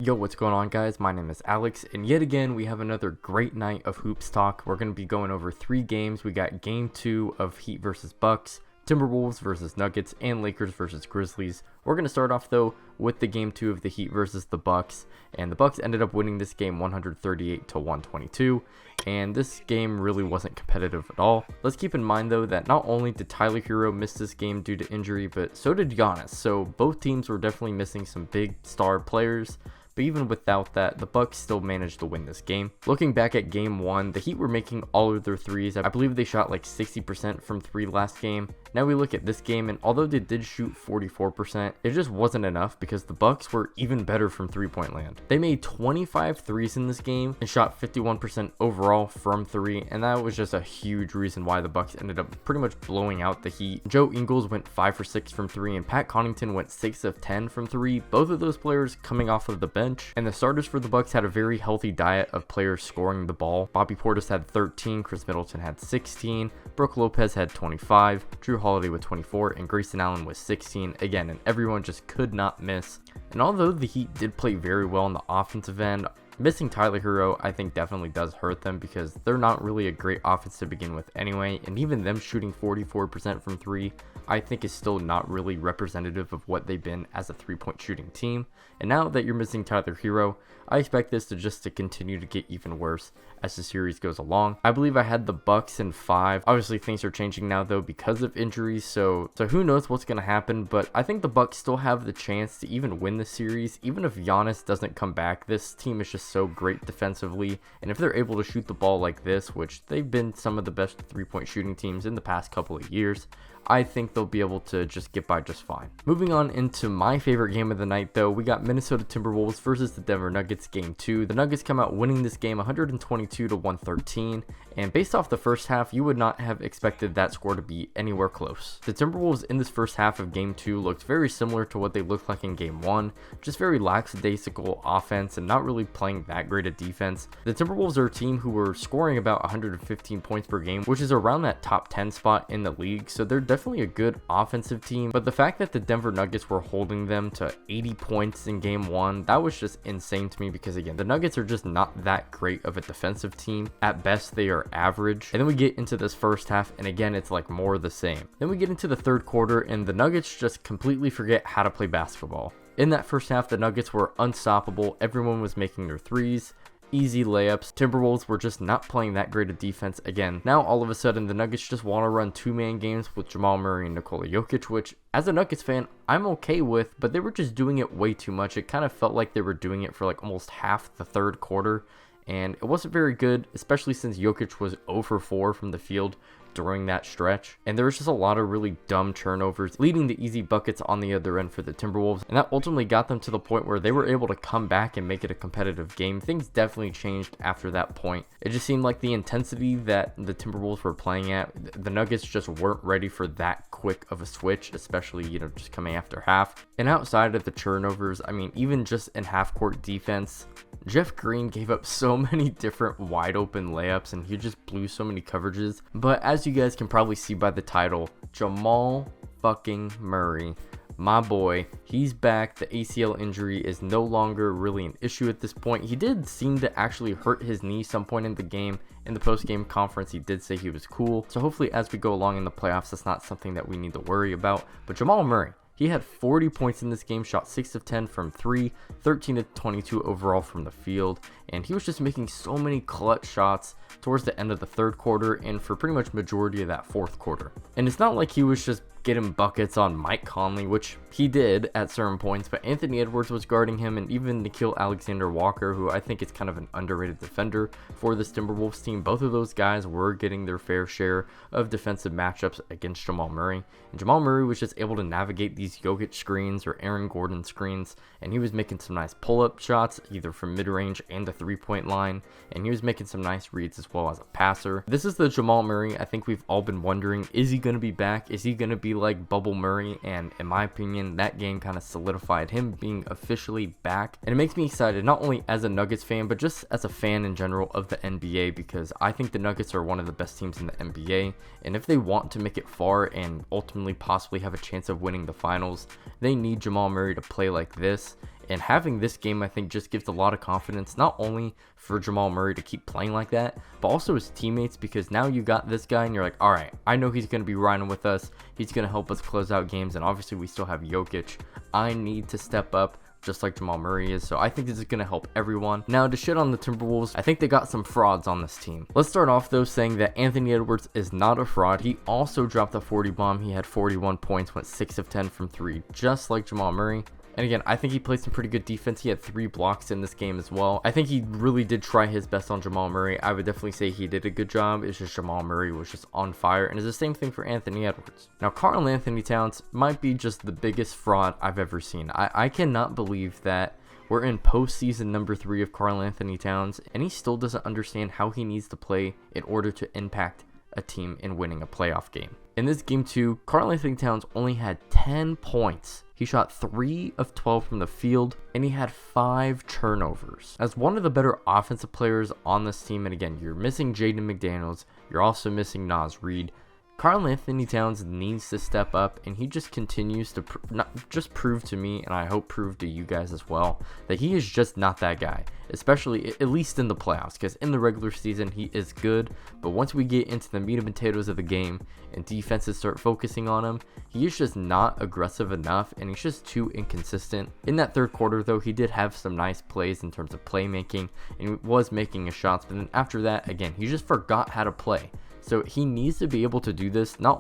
Yo, what's going on, guys? My name is Alex, and yet again we have another great night of hoops talk. We're going to be going over 3 games. We got game 2 of Heat versus Bucks, Timberwolves versus Nuggets, and Lakers versus Grizzlies. We're going to start off though with the game 2 of the Heat versus the Bucks, and the Bucks ended up winning this game 138 to 122, and this game really wasn't competitive at all. Let's keep in mind though that not only did Tyler Hero miss this game due to injury, but so did Giannis, so both teams were definitely missing some big star players. But even without that, the Bucks still managed to win this game. Looking back at game 1, the Heat were making all of their threes. I believe they shot like 60% from 3 last game. Now we look at this game, and although they did shoot 44%, it just wasn't enough because the Bucks were even better from 3-point land. They made 25 threes in this game and shot 51% overall from 3, and that was just a huge reason why the Bucks ended up pretty much blowing out the Heat. Joe Ingles went 5 for 6 from 3, and Pat Connaughton went 6 of 10 from 3, both of those players coming off of the bench. And the starters for the Bucks had a very healthy diet of players scoring the ball. Bobby Portis had 13, Chris Middleton had 16, Brook Lopez had 25, Drew Holiday with 24, and Grayson Allen with 16 again, and everyone just could not miss. And although the Heat did play very well on the offensive end, missing Tyler Hero I think definitely does hurt them because they're not really a great offense to begin with anyway, and even them shooting 44% from 3 I think is still not really representative of what they've been as a 3-point shooting team. And now that you're missing Tyler Hero, I expect this to continue to get even worse as the series goes along. I believe I had the Bucks in 5. Obviously things are changing now though because of injuries, so who knows what's going to happen, but I think the Bucks still have the chance to even win the series. Even if Giannis doesn't come back, this team is just so great defensively, and if they're able to shoot the ball like this, which they've been some of the best 3-point shooting teams in the past couple of years, I think they'll be able to just get by just fine. Moving on into my favorite game of the night though, we got Minnesota Timberwolves versus the Denver Nuggets game 2. The Nuggets come out winning this game 122 to 113, and based off the first half, you would not have expected that score to be anywhere close. The Timberwolves in this first half of game 2 looked very similar to what they looked like in game 1, just very lackadaisical offense and not really playing that great a defense. The Timberwolves are a team who were scoring about 115 points per game, which is around that top 10 spot in the league, so they're definitely a good offensive team. But the fact that the Denver Nuggets were holding them to 80 points in game 1, that was just insane to me because again, the Nuggets are just not that great of a defensive team. At best, they are average. And then we get into this first half, and again, it's like more the same. Then we get into the third quarter, and the Nuggets just completely forget how to play basketball. In that first half, the Nuggets were unstoppable. Everyone was making their threes, easy layups. Timberwolves were just not playing that great of defense again. Now all of a sudden the Nuggets just want to run 2-man games with Jamal Murray and Nikola Jokic, which as a Nuggets fan I'm okay with, but they were just doing it way too much. It kind of felt like they were doing it for like almost half the third quarter, and it wasn't very good, especially since Jokic was 0 for 4 from the field during that stretch, and there was just a lot of really dumb turnovers leading to easy buckets on the other end for the Timberwolves, and that ultimately got them to the point where they were able to come back and make it a competitive game. Things definitely changed after that point. It just seemed like the intensity that the Timberwolves were playing at, the Nuggets just weren't ready for that quick of a switch, especially just coming after half. And outside of the turnovers, I mean, even just in half-court defense, Jeff Green gave up so many different wide open layups and he just blew so many coverages. But as you guys can probably see by the title, Jamal fucking Murray, my boy, he's back. The ACL injury is no longer really an issue at this point. He did seem to actually hurt his knee some point in the game. In the post-game conference, he did say he was cool. So hopefully as we go along in the playoffs, that's not something that we need to worry about. But Jamal Murray, he had 40 points in this game, shot 6 of 10 from 3, 13 of 22 overall from the field, and he was just making so many clutch shots towards the end of the third quarter and for pretty much majority of that fourth quarter. And it's not like he was just getting buckets on Mike Conley, which he did at certain points, but Anthony Edwards was guarding him, and even Nickeil Alexander-Walker, who I think is kind of an underrated defender for this Timberwolves team. Both of those guys were getting their fair share of defensive matchups against Jamal Murray, and Jamal Murray was just able to navigate these Jokic screens or Aaron Gordon screens, and he was making some nice pull-up shots either from mid-range and the 3-point line, and he was making some nice reads as well as a passer. This is the Jamal Murray I think we've all been wondering, is he going to be back? Is he going to be like Bubble Murray? And in my opinion, that game kind of solidified him being officially back, and it makes me excited not only as a Nuggets fan but just as a fan in general of the NBA, because I think the Nuggets are one of the best teams in the NBA, and if they want to make it far and ultimately possibly have a chance of winning the finals, they need Jamal Murray to play like this. And having this game, I think, just gives a lot of confidence, not only for Jamal Murray to keep playing like that, but also his teammates, because now you got this guy and you're like, all right, I know he's going to be riding with us. He's going to help us close out games. And obviously we still have Jokic. I need to step up just like Jamal Murray is. So I think this is going to help everyone. Now, to shit on the Timberwolves, I think they got some frauds on this team. Let's start off though saying that Anthony Edwards is not a fraud. He also dropped a 40 bomb. He had 41 points, went 6 of 10 from 3, just like Jamal Murray. And again, I think he played some pretty good defense. He had 3 blocks in this game as well. I think he really did try his best on Jamal Murray. I would definitely say he did a good job. It's just Jamal Murray was just on fire. And it's the same thing for Anthony Edwards. Now, Karl Anthony Towns might be just the biggest fraud I've ever seen. I cannot believe that we're in postseason number 3 of Karl Anthony Towns, and he still doesn't understand how he needs to play in order to impact a team in winning a playoff game. In this game 2, Karl Anthony Towns only had 10 points. He shot 3 of 12 from the field, and he had 5 turnovers. As one of the better offensive players on this team, and again, you're missing Jaden McDaniels, you're also missing Naz Reid. Karl Anthony Towns needs to step up, and he just continues to not just prove to me, and I hope prove to you guys as well, that he is just not that guy, especially at least in the playoffs, because in the regular season he is good, but once we get into the meat and potatoes of the game and defenses start focusing on him, he is just not aggressive enough, and he's just too inconsistent. In that third quarter though, he did have some nice plays in terms of playmaking, and he was making his shots, but then after that, again, he just forgot how to play. So he needs to be able to do this not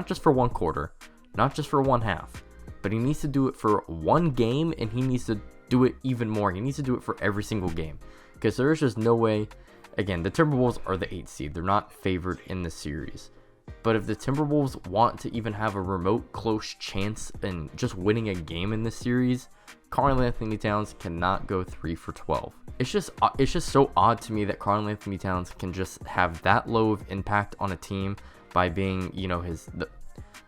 just for one quarter, not just for one half, but he needs to do it for one game, and he needs to do it even more. He needs to do it for every single game, because there is just no way. Again, the Timberwolves are the 8th seed. They're not favored in the series. But if the Timberwolves want to even have a remote close chance in just winning a game in this series, Karl Anthony Towns cannot go 3 for 12. It's just so odd to me that Karl Anthony Towns can just have that low of impact on a team by being,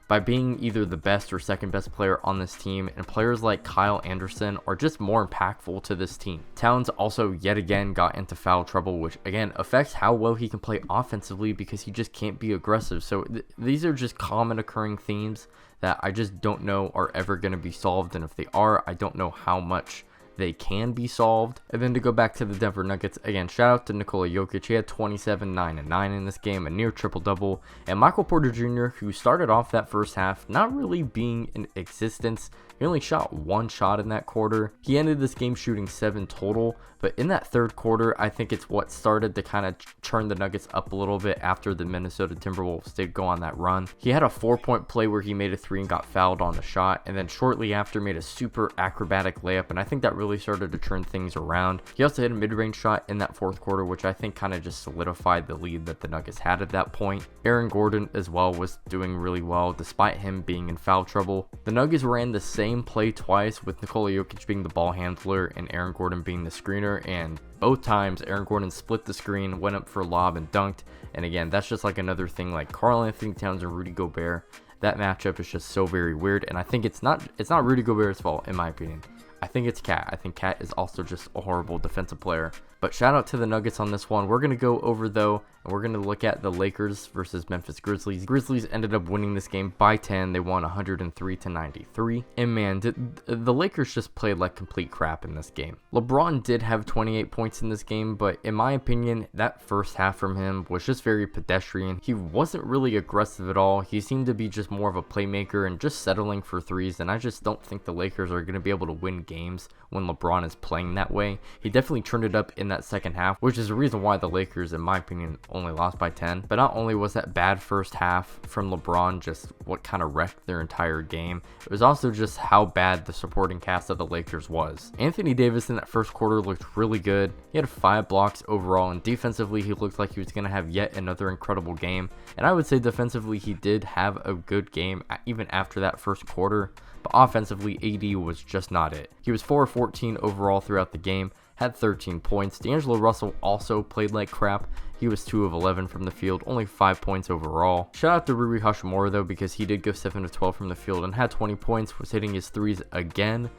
by being either the best or second best player on this team, and players like Kyle Anderson are just more impactful to this team. Towns also yet again got into foul trouble, which again affects how well he can play offensively, because he just can't be aggressive. So these are just common occurring themes that I just don't know are ever going to be solved, and if they are, I don't know how much they can be solved. And then to go back to the Denver Nuggets, again, shout out to Nikola Jokic. He had 27, 9, and 9 in this game, a near triple-double. And Michael Porter Jr., who started off that first half not really being in existence. He only shot 1 shot in that quarter. He ended this game shooting 7 total, but in that third quarter, I think it's what started to kind of turn the Nuggets up a little bit after the Minnesota Timberwolves did go on that run. He had a 4-point play where he made a 3 and got fouled on the shot, and then shortly after made a super acrobatic layup, and I think that really started to turn things around. He also hit a mid-range shot in that fourth quarter, which I think kind of just solidified the lead that the Nuggets had at that point. Aaron Gordon as well was doing really well despite him being in foul trouble. The Nuggets ran the same play twice, with Nikola Jokic being the ball handler and Aaron Gordon being the screener, and both times Aaron Gordon split the screen, went up for a lob, and dunked. And again, that's just like another thing, like Karl Anthony Towns and Rudy Gobert. That matchup is just so very weird, and I think it's not Rudy Gobert's fault, in my opinion. I think it's Cat. I think Cat is also just a horrible defensive player. But shout out to the Nuggets on this one. We're going to go over, though, and we're going to look at the Lakers versus Memphis Grizzlies. Grizzlies ended up winning this game by 10. They won 103-93. And man, the Lakers just played like complete crap in this game. LeBron did have 28 points in this game, but in my opinion, that first half from him was just very pedestrian. He wasn't really aggressive at all. He seemed to be just more of a playmaker and just settling for threes, and I just don't think the Lakers are going to be able to win games when LeBron is playing that way. He definitely turned it up in that second half, which is the reason why the Lakers, in my opinion, only lost by 10. But not only was that bad first half from LeBron just what kind of wrecked their entire game, it was also just how bad the supporting cast of the Lakers was. Anthony Davis in that first quarter looked really good. He had 5 blocks overall, and defensively he looked like he was going to have yet another incredible game. And I would say defensively he did have a good game even after that first quarter. But offensively, AD was just not it. He was 4 of 14 overall throughout the game, had 13 points. D'Angelo Russell also played like crap. He was 2 of 11 from the field, only 5 points overall. Shout out to Rui Hachimura though, because he did go 7 of 12 from the field and had 20 points, was hitting his threes again.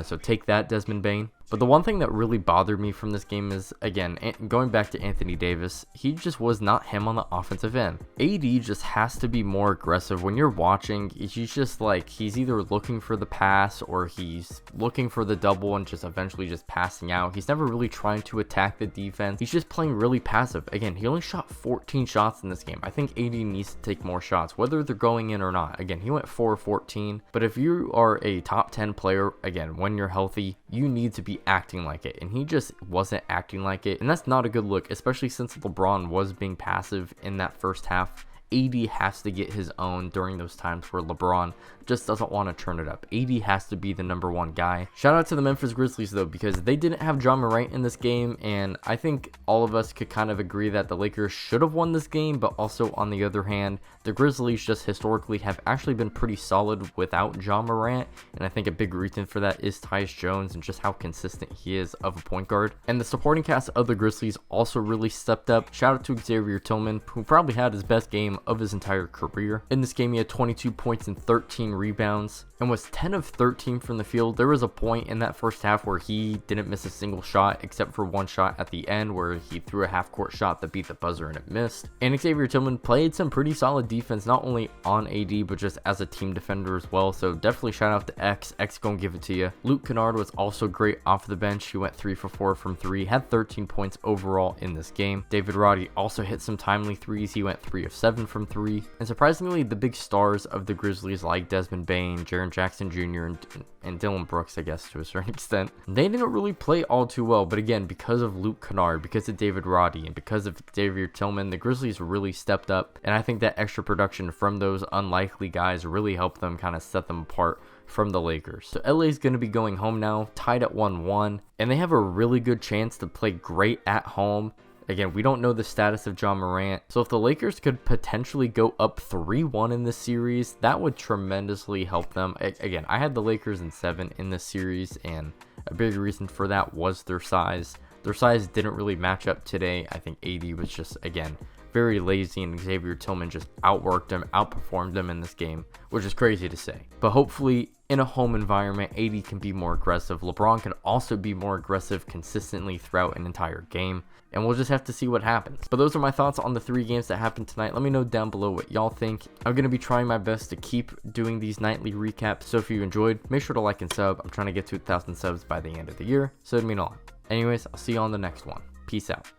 So take that, Desmond Bane. But the one thing that really bothered me from this game is, again, going back to Anthony Davis, he just was not him on the offensive end. AD just has to be more aggressive. When you're watching, he's just like, he's either looking for the pass or he's looking for the double and just eventually just passing out. He's never really trying to attack the defense. He's just playing really passive. Again, he only shot 14 shots in this game. I think AD needs to take more shots, whether they're going in or not. Again, he went 4-14, but if you are a top 10 player, again, when you're healthy, you need to be acting like it, and he just wasn't acting like it, and that's not a good look, especially since LeBron was being passive in that first half. AD has to get his own during those times where LeBron just doesn't want to turn it up. AD has to be the #1 guy. Shout out to the Memphis Grizzlies though, because they didn't have Ja Morant in this game, and I think all of us could kind of agree that the Lakers should have won this game, but also on the other hand, the Grizzlies just historically have actually been pretty solid without Ja Morant, and I think a big reason for that is Tyus Jones and just how consistent he is of a point guard. And the supporting cast of the Grizzlies also really stepped up. Shout out to Xavier Tillman, who probably had his best game of his entire career. In this game, he had 22 points and 13 rebounds and was 10 of 13 from the field. There was a point in that first half where he didn't miss a single shot except for one shot at the end where he threw a half-court shot that beat the buzzer and it missed. And Xavier Tillman played some pretty solid defense, not only on AD but just as a team defender as well, so definitely shout out to X gonna give it to you. Luke Kennard was also great off the bench. He went 3 for 4 from 3, had 13 points overall in this game. David Roddy also hit some timely threes. He went 3 of 7 from 3, and surprisingly the big stars of the Grizzlies like Desmond Bane, Jaren Jackson Jr. and Dylan Brooks, I guess to a certain extent, they didn't really play all too well. But again, because of Luke Kennard, because of David Roddy, and because of Xavier Tillman, the Grizzlies really stepped up, and I think that extra production from those unlikely guys really helped them kind of set them apart from the Lakers. So LA is going to be going home now, tied at 1-1, and they have a really good chance to play great at home. Again, we don't know the status of Ja Morant, so if the Lakers could potentially go up 3-1 in this series, that would tremendously help them. Again, I had the Lakers in 7 in this series, and a big reason for that was their size. Their size didn't really match up today. I think AD was just, again, very lazy, and Xavier Tillman just outworked him, outperformed them in this game, which is crazy to say. But hopefully, in a home environment, AD can be more aggressive. LeBron can also be more aggressive consistently throughout an entire game, and we'll just have to see what happens. But those are my thoughts on the 3 games that happened tonight. Let me know down below what y'all think. I'm going to be trying my best to keep doing these nightly recaps, so if you enjoyed, make sure to like and sub. I'm trying to get to 1,000 subs by the end of the year, so it'd mean a lot. Anyways, I'll see you on the next one. Peace out.